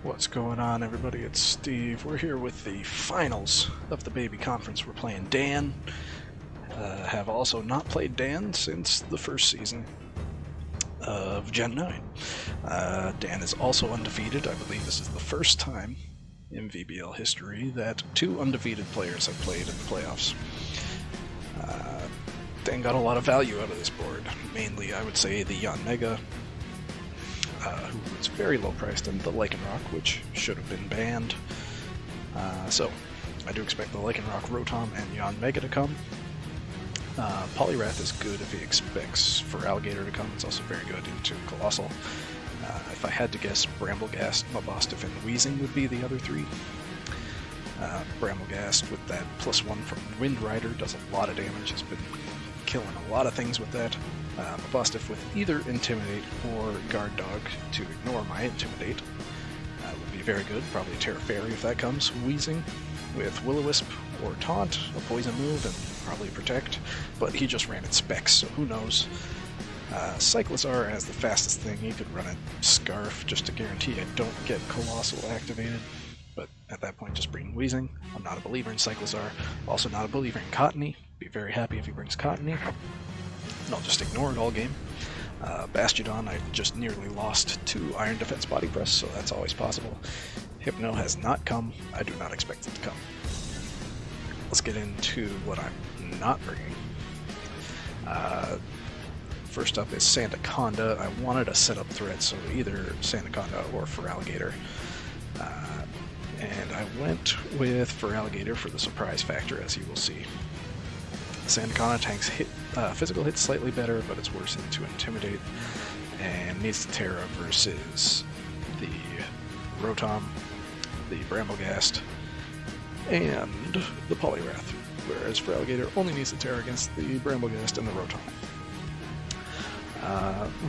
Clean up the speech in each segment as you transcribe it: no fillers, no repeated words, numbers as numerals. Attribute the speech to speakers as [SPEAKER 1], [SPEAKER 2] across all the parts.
[SPEAKER 1] What's going on, everybody? It's Steve. We're here with the finals of the Baby Conference. We're playing Dan. Have also not played Dan since the first season of Gen 9. Dan is also undefeated. I believe this is the first time in VBL history that two undefeated players have played in the playoffs. Dan got a lot of value out of this board. Mainly, I would say, the Yon Mega, who was very low priced, and the Lycanroc, which should have been banned. So I do expect the Lycanroc, Rotom, and Yon Mega to come. Poliwrath is good if he expects for Alligator to come. It's also very good into Colossal. If I had to guess, Bramblegast, Mabosstiff, and Weezing would be the other three. Bramblegast with that +1 from Wind Rider does a lot of damage. He's been killing a lot of things with that. Mabosstiff with either Intimidate or Guard Dog to ignore my Intimidate would be very good. Probably a Terra Fairy if that comes. Weezing with Will-O-Wisp or Taunt, a poison move, and probably Protect, but he just ran at Specs, so who knows. Cyclizar as the fastest thing. He could run a Scarf just to guarantee I don't get Colossal activated, but at that point just bring Weezing. I'm not a believer in Cyclizar, also not a believer in Cottony. Be very happy if he brings Cottony, and I'll just ignore it all game. Bastiodon, I just nearly lost to Iron Defense Body Press, so that's always possible. Hypno has not come. I do not expect it to come. Let's get into what I'm not bringing. First up is Sandaconda. I wanted a setup threat, so either Sandaconda or Feraligatr. And I went with Feraligatr for the surprise factor, as you will see. Sandaconda tanks physical hits slightly better, but it's worse into Intimidate, and needs the Terra versus the Rotom, the Bramblegast, and the Poliwrath, whereas Feraligatr only needs the Terra against the Bramblegast and the Rotom.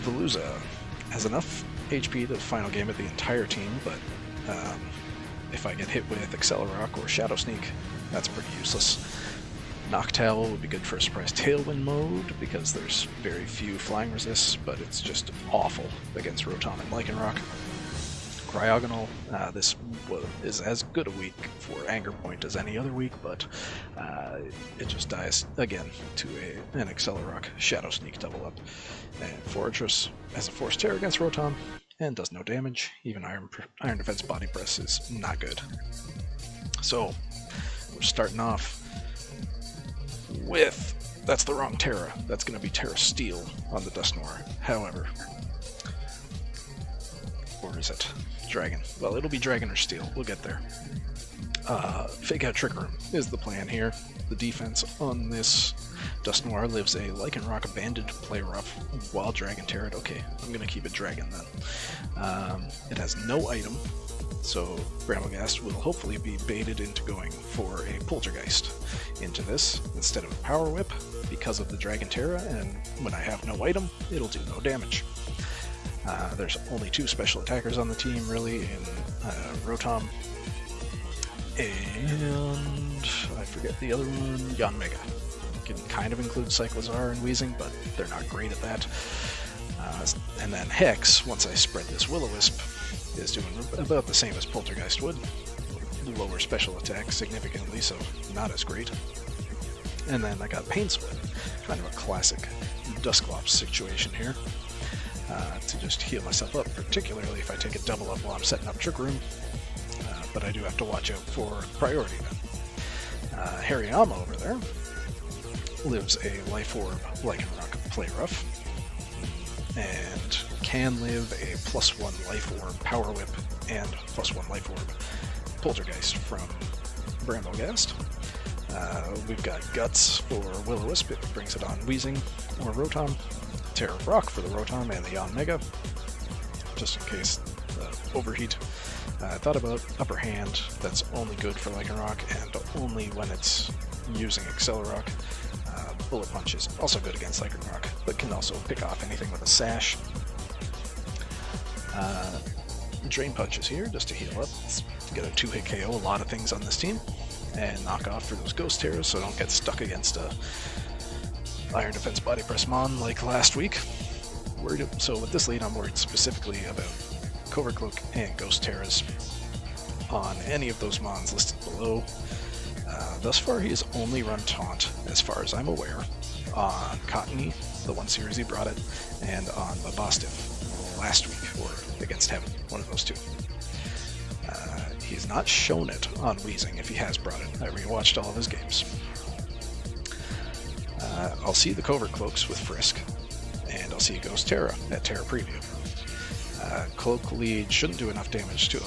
[SPEAKER 1] Veluza has enough HP to final game at the entire team, but if I get hit with Accelerock or Shadow Sneak, that's pretty useless. Noctowl would be good for surprise Tailwind mode, because there's very few flying resists, but it's just awful against Rotom and Lycanroc. Cryogonal, this is as good a week for Anger Point as any other week, but it just dies again to an Accelerock Shadow Sneak double up. And Fortress has a Force Terror against Rotom and does no damage. Even Iron Defense Body Press is not good. So we're starting off with, that's the wrong Terra. That's going to be Terra Steel on the Dusknoir. However, or is it Dragon? Well, it'll be Dragon or Steel. We'll get there. Fake Out Trick Room is the plan here. The defense on this Dusknoir lives a Lycanroc Abandoned Play Rough while Dragon Terra. Okay, I'm going to keep it Dragon then. It has no item, so Bramblegast will hopefully be baited into going for a Poltergeist into this instead of a Power Whip because of the Dragon Terra, and when I have no item, it'll do no damage. There's only two special attackers on the team, really, in Rotom and I forget the other one, Yon Mega. Can kind of include Cyclizar and Weezing, but they're not great at that. And then Hex, once I spread this Will-O-Wisp, is doing about the same as Poltergeist would. Lower special attack significantly, so not as great. And then I got Pain Split, kind of a classic Dusclops situation here. To just heal myself up, particularly if I take a double up while I'm setting up Trick Room. But I do have to watch out for priority then. Hariyama over there lives a Life Orb Lycanroc Play Rough, and can live a +1 Life Orb Power Whip and +1 Life Orb Poltergeist from Bramblegast. We've got Guts for Will-O-Wisp, it brings it on Weezing or Rotom. Terra Rock for the Rotom and the Yon Mega, just in case overheat. I thought about Upper Hand, that's only good for Lycanroc and only when it's using Accelerock. Bullet Punch is also good against Lycanroc, but can also pick off anything with a Sash. Drain Punch is here just to heal up. Let's get a 2-hit KO a lot of things on this team, and knock off for those Ghost Terrors so I don't get stuck against a Iron Defense Body Press Mon like last week. So with this lead, I'm worried specifically about Covert Cloak and Ghost Terras on any of those mons listed below. Thus far, he has only run Taunt, as far as I'm aware, on Cottony, the one series he brought it, and on Mabostif last week, or against Heaven, one of those two. He's not shown it on Weezing if he has brought it. I rewatched all of his games. I'll see the Covert Cloaks with Frisk, and I'll see Ghost Terra at Terra Preview. Cloak Lead shouldn't do enough damage to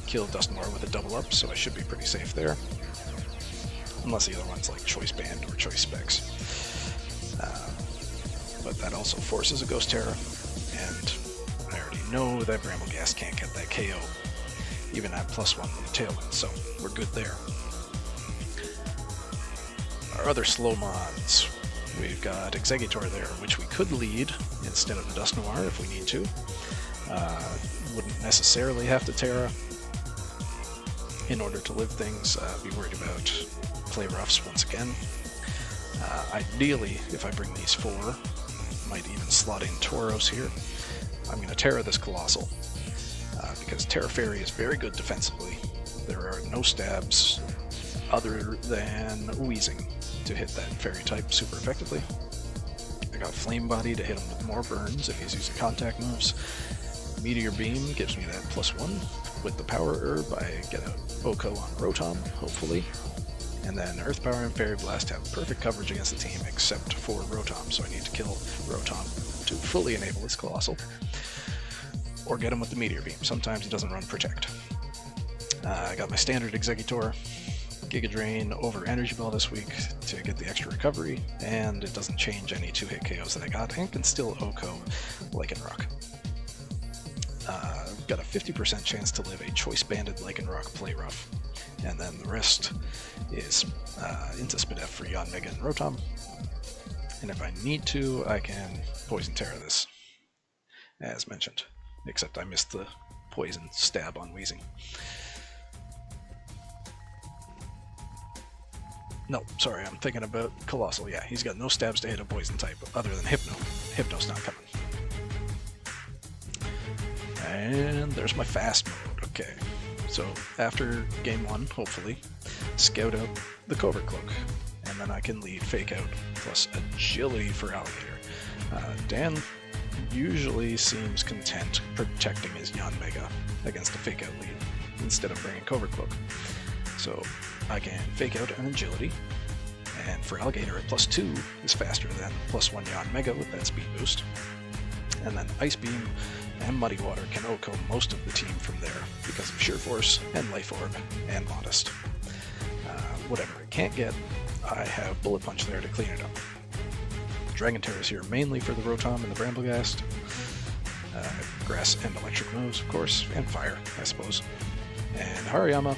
[SPEAKER 1] kill Dusknoir with a double up, so I should be pretty safe there. Unless the other one's like Choice Band or Choice Specs. But that also forces a Ghost Terra, and I already know that Brambleghast can't get that KO, even at +1 Tailwind, so we're good there. Our other slow mons, we've got Exeggutor there, which we could lead instead of the Dusknoir if we need to. Wouldn't necessarily have to Terra in order to live things. Be worried about play roughs once again. Ideally, if I bring these 4, might even slot in Tauros here. I'm going to Terra this Colossal, because Terra Fairy is very good defensively. There are no stabs other than Weezing to hit that Fairy type super effectively. I got Flame Body to hit him with more burns if he's using contact moves. Meteor Beam gives me that +1 with the Power Herb. I get a Oko on Rotom, hopefully. And then Earth Power and Fairy Blast have perfect coverage against the team except for Rotom, so I need to kill Rotom to fully enable this Colossal. Or get him with the Meteor Beam. Sometimes he doesn't run Protect. I got my standard Exeggutor, Giga Drain over Energy Ball this week to get the extra recovery, and it doesn't change any 2-hit KOs that I got, and can still Oko Lycanroc. Got a 50% chance to live a Choice Banded Lycanroc Play Rough, and then the rest is into Spidef for Yanmega and Rotom. And if I need to, I can Poison Terra this, as mentioned. Except I missed the poison stab on Weezing. No, sorry, I'm thinking about Colossal. Yeah, he's got no stabs to hit a poison type other than Hypno. Hypno's not coming. And there's my fast mode. Okay, so after game 1, hopefully, scout out the Covert Cloak, and then I can lead Fake Out plus Agility for Alligator. Dan usually seems content protecting his Yanmega against a Fake Out lead instead of bringing Covert Cloak. So I can Fake Out an Agility, and for Alligator at +2 is faster than +1 Yanmega with that speed boost. And then Ice Beam and Muddy Water can Oko most of the team from there because of Sheer Force and Life Orb and Modest. Whatever I can't get, I have Bullet Punch there to clean it up. Dragon Terror is here mainly for the Rotom and the Brambleghast. Grass and Electric moves, of course, and Fire, I suppose. And Hariyama,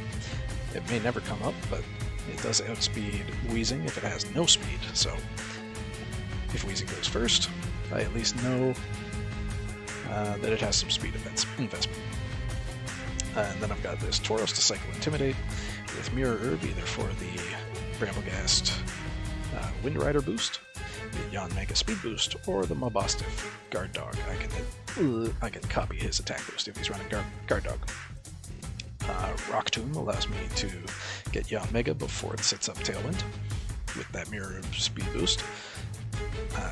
[SPEAKER 1] it may never come up, but it does outspeed Weezing if it has no speed, so if Weezing goes first, I at least know that it has some speed investment. And then I've got this Tauros to cycle Intimidate with Mirror Herb, either for the Brambleghast Wind Rider boost, the Yanmega speed boost, or the Mabostif Guard Dog. I can copy his attack boost if he's running Guard Dog. Rock Tomb allows me to get Yanmega before it sets up Tailwind with that Mirror Herb speed boost.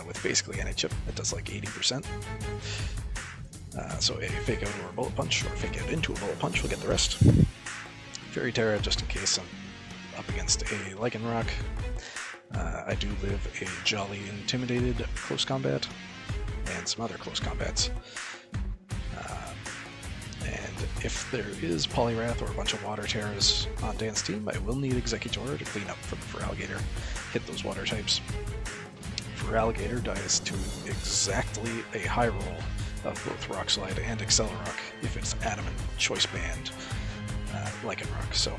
[SPEAKER 1] With basically any chip, it does like 80%. So a Fake Out or a Bullet Punch, or Fake Out into a Bullet Punch will get the rest. Fairy Terra, just in case I'm up against a Lycanroc. I do live a Jolly Intimidated close combat, and some other close combats. And if there is Poliwrath or a bunch of Water Terras on Dan's team, I will need Exeggutor to clean up for Alligator, hit those Water types. For Alligator, dies to exactly a high roll of both Rock Slide and Accelerock if it's Adamant Choice Band Lycanroc, so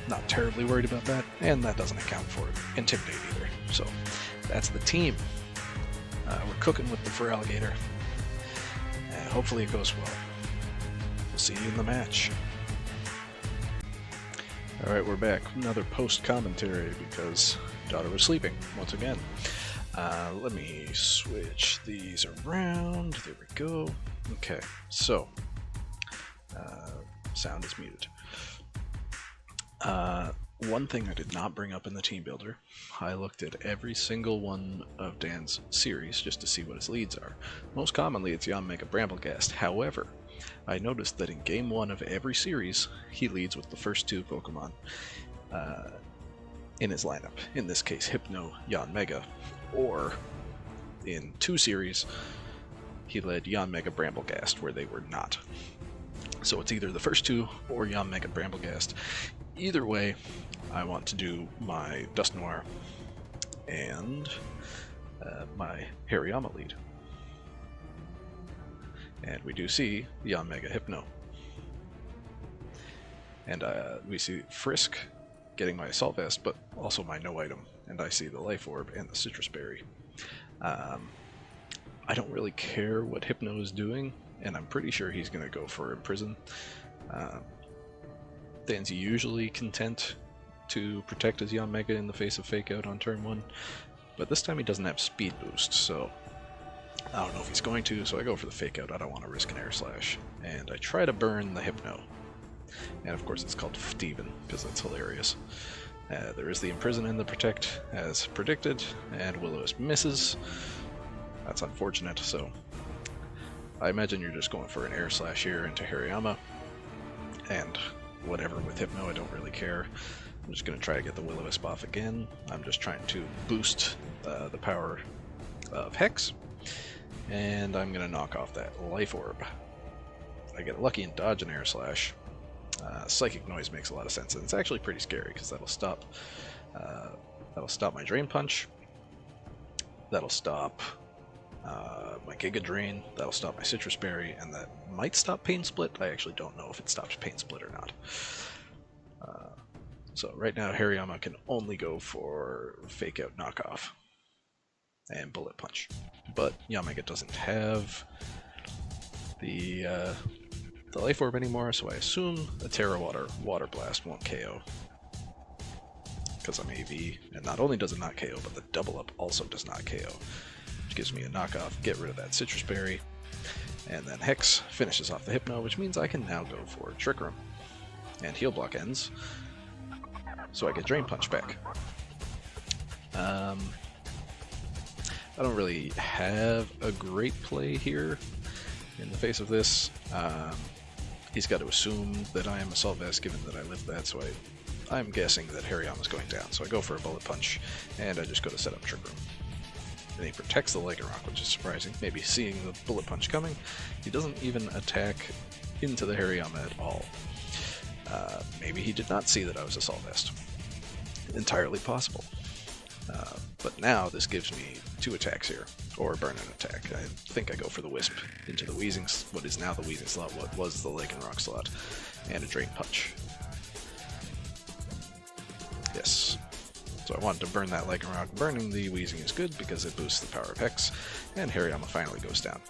[SPEAKER 1] not terribly worried about that, and that doesn't account for Intimidate either. So that's the team. We're cooking with the Feraligatr, and hopefully it goes well. We'll see you in the match. Alright, we're back. Another post-commentary because daughter was sleeping once again. Let me switch these around. There we go. Okay, so sound is muted. One thing I did not bring up in the team builder, I looked at every single one of Dan's series just to see what his leads are. Most commonly it's Yanmega Bramblegast. However, I noticed that in game 1 of every series, he leads with the first 2 Pokemon in his lineup. In this case, Hypno, Yanmega. Or, in 2 series, he led Yanmega Bramblegast, where they were not. So it's either the first 2 or Yanmega Bramblegast. Either way, I want to do my Dusknoir and my Hariyama lead. And we do see Yanmega Hypno. And we see Frisk getting my Assault Vest, but also my no item. And I see the Life Orb and the Citrus Berry. I don't really care what Hypno is doing, and I'm pretty sure he's going to go for Imprison. Dan's usually content to protect his Yanmega in the face of Fake Out on turn 1, but this time he doesn't have Speed Boost, so I don't know if he's going to, so I go for the Fake Out. I don't want to risk an Air Slash. And I try to burn the Hypno. And of course it's called Steven, because that's hilarious. There is the Imprison and the Protect, as predicted, and Will-O-Wisp misses. That's unfortunate, so I imagine you're just going for an Air Slash here into Hariyama, and whatever with Hypno, I don't really care. I'm just going to try to get the Will-O-Wisp off again. I'm just trying to boost the power of Hex, and I'm going to knock off that Life Orb. I get lucky and dodge an Air Slash. Psychic Noise makes a lot of sense, and it's actually pretty scary because that'll stop my Drain Punch. That'll stop my Giga Drain. That'll stop my Citrus Berry, and that might stop Pain Split. I actually don't know if it stops Pain Split or not. So right now Hariyama can only go for Fake Out Knockoff and Bullet Punch, but Yanmega doesn't have the Life Orb anymore, so I assume a Terra Water Blast won't KO, because I'm AV, and not only does it not KO, but the double up also does not KO, which gives me a knockoff, get rid of that Citrus Berry, and then Hex finishes off the Hypno, which means I can now go for Trick Room, and Heal Block ends, so I get Drain Punch back. I don't really have a great play here in the face of this. He's got to assume that I am Assault Vest, given that I lived that, so I'm guessing that Hariyama's going down. So I go for a Bullet Punch, and I just go to set up Trick Room. And he protects the Lycanroc, which is surprising. Maybe seeing the Bullet Punch coming, he doesn't even attack into the Hariyama at all. Maybe he did not see that I was Assault Vest. Entirely possible. But now this gives me 2 attacks here, or burn an attack. I think I go for the Wisp into the Weezing, what is now the Weezing slot, what was the Lycanroc slot, and a Drain Punch. Yes. So I wanted to burn that Lycanroc. Burning the Weezing is good because it boosts the power of Hex, and Hariyama finally goes down.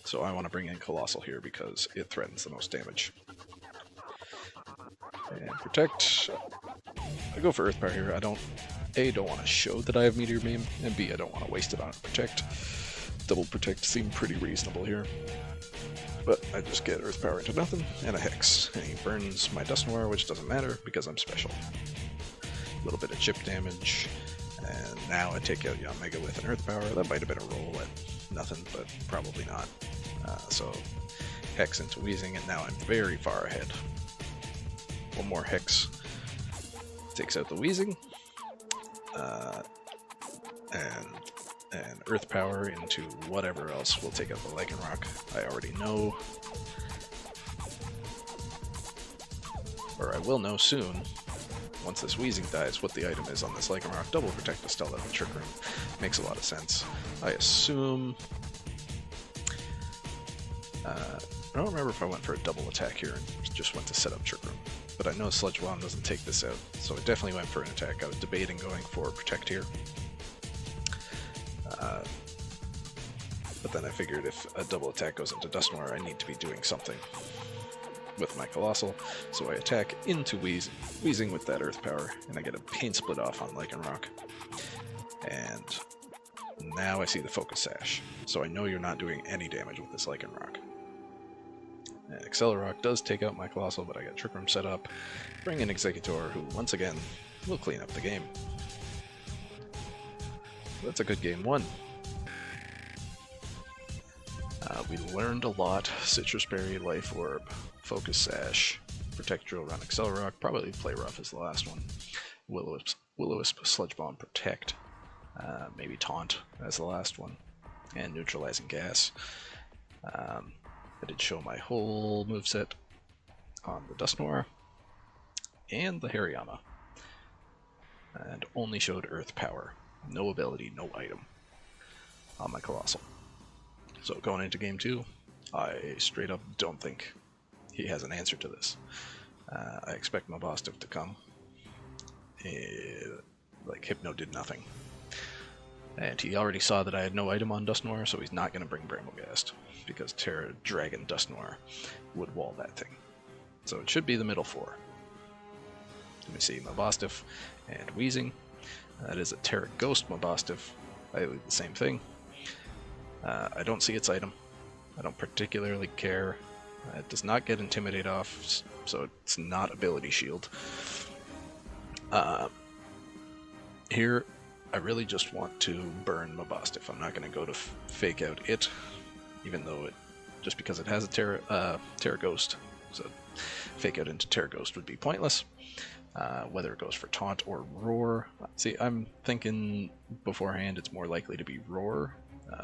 [SPEAKER 1] So I want to bring in Colossal here because it threatens the most damage. And Protect. I go for Earth Power here. I don't want to show that I have Meteor Beam, and B, I don't want to waste it on Protect. Double Protect seemed pretty reasonable here. But I just get Earth Power into nothing, and a Hex. And he burns my Dusknoir, which doesn't matter because I'm special. A little bit of chip damage, and now I take out Yanmega with an Earth Power. That might have been a roll at nothing, but probably not. So Hex into Weezing, and now I'm very far ahead. One more Hex takes out the Weezing. And Earth Power into whatever else will take out the Lycanroc. I already know, or I will know soon, once this Weezing dies, what the item is on this Lycanroc. Double Protect the Stella and Trick Room makes a lot of sense. I assume... I don't remember if I went for a double attack here and just went to set up Trick Room. But I know Sludge Bomb doesn't take this out, so I definitely went for an attack. I was debating going for Protect here. But then I figured if a double attack goes into Dusknoir, I need to be doing something with my Colossal. So I attack into Weezing with that Earth Power, and I get a Pain Split off on Lycanroc. And Now I see the Focus Sash, so I know you're not doing any damage with this Lycanroc. And Accelerock does take out my Colossal, but I got Trick Room set up. Bring in Executor, who, once again, will clean up the game. That's a good game one. We learned a lot. Citrus Berry, Life Orb, Focus Sash, Protect, Drill Run, Accelerock, probably Play Rough is the last one. Will-O-Wisp, Sludge Bomb, Protect, maybe Taunt as the last one, and Neutralizing Gas. I did show my whole moveset on the Dusknoir and the Hariyama, and only showed Earth Power. No ability, no item on my Colossal. So going into game 2, I straight up don't think he has an answer to this. I expect Mabosstiff to come. Like Hypno did nothing. And he already saw that I had no item on Dusknoir, so he's not going to bring Bramblegast, because Terra Dragon Dusknoir would wall that thing. So it should be the middle 4. Let me see, Mabosstiff and Weezing. That is a Terra Ghost Mabosstiff. I leave the same thing. I don't see its item. I don't particularly care. It does not get Intimidate off, so it's not Ability Shield. Here, I really just want to burn Mabosstiff. I'm not going to go to fake out it, even though just because it has a Terra Ghost, so fake out into Terra Ghost would be pointless. Whether it goes for Taunt or Roar. See, I'm thinking beforehand it's more likely to be Roar,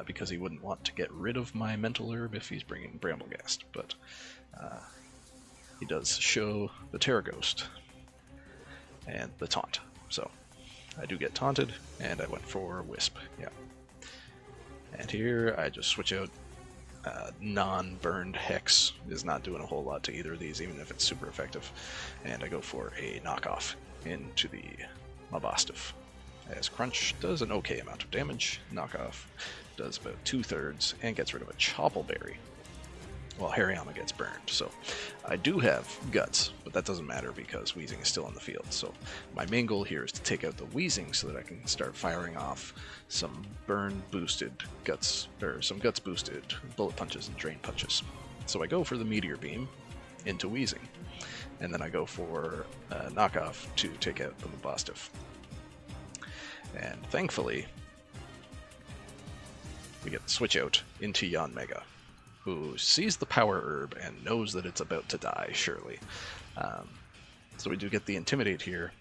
[SPEAKER 1] because he wouldn't want to get rid of my Mental Herb if he's bringing Bramblegast, but he does show the Terra Ghost and the Taunt, so I do get taunted, and I went for Wisp, yeah. And here I just switch out non-burned Hex. Is not doing a whole lot to either of these, even if it's super effective, and I go for a knockoff into the Mabosstiff, as Crunch does an okay amount of damage. Knockoff does about 2/3 and gets rid of a Choppleberry, while Hariyama gets burned. So I do have Guts, but that doesn't matter because Weezing is still in the field. So my main goal here is to take out the Weezing so that I can start firing off some burn boosted Guts, or some Guts boosted Bullet Punches and Drain Punches. So I go for the Meteor Beam into Weezing, and then I go for Knockoff to take out the Mabosstiff. And thankfully, we get the switch out into Yanmega, who sees the Power Herb and knows that it's about to die, surely. So we do get the Intimidate here.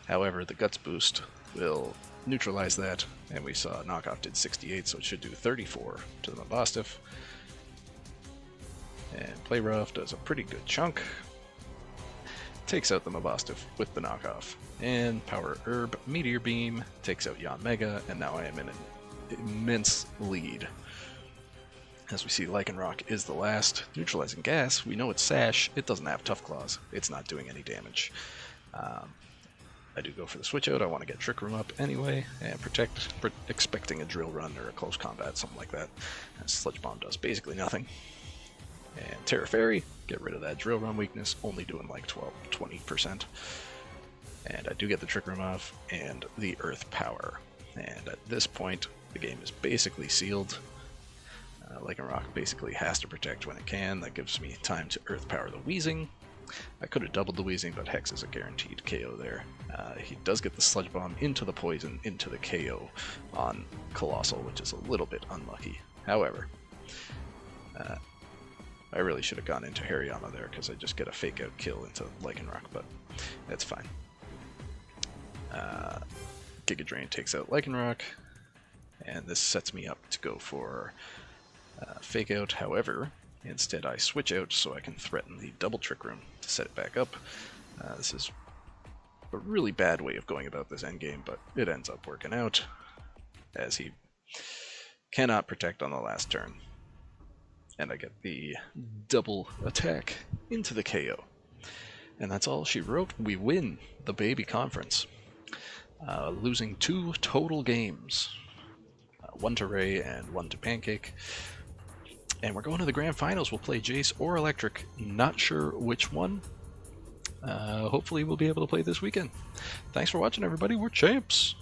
[SPEAKER 1] However, the Guts boost will neutralize that, and we saw Knockoff did 68, so it should do 34 to the Mabosstiff. And Play Rough does a pretty good chunk. Takes out the Mabosstiff with the Knockoff. And Power Herb Meteor Beam takes out Yanmega, and now I am in an immense lead. As we see, Lycanroc is the last. Neutralizing Gas, we know it's Sash, it doesn't have Tough Claws, it's not doing any damage. I do go for the switch out, I want to get Trick Room up anyway, and Protect, expecting a Drill Run or a Close Combat, something like that. And Sludge Bomb does basically nothing. And Terra Fairy, get rid of that Drill Run weakness, only doing like 12-20%. And I do get the Trick Room off, and the Earth Power. And at this point, the game is basically sealed. Lycanroc basically has to protect when it can. That gives me time to Earth Power the Weezing. I could have doubled the Weezing, but Hex is a guaranteed KO there. He does get the Sludge Bomb into the Poison, into the KO on Colossal, which is a little bit unlucky. However, I really should have gone into Hariyama there, because I just get a fake out kill into Lycanroc, but that's fine. Giga Drain takes out Lycanroc, and this sets me up to go for Fake Out. However, instead I switch out so I can threaten the double Trick Room to set it back up. This is a really bad way of going about this endgame, but it ends up working out, as he cannot protect on the last turn. And I get the double attack into the KO. And that's all she wrote. We win the Baby Conference. Losing 2 total games. 1 to Ray and 1 to Pancake. And we're going to the Grand Finals. We'll play Jace or Electric. Not sure which one. Hopefully we'll be able to play this weekend. Thanks for watching, everybody. We're champs!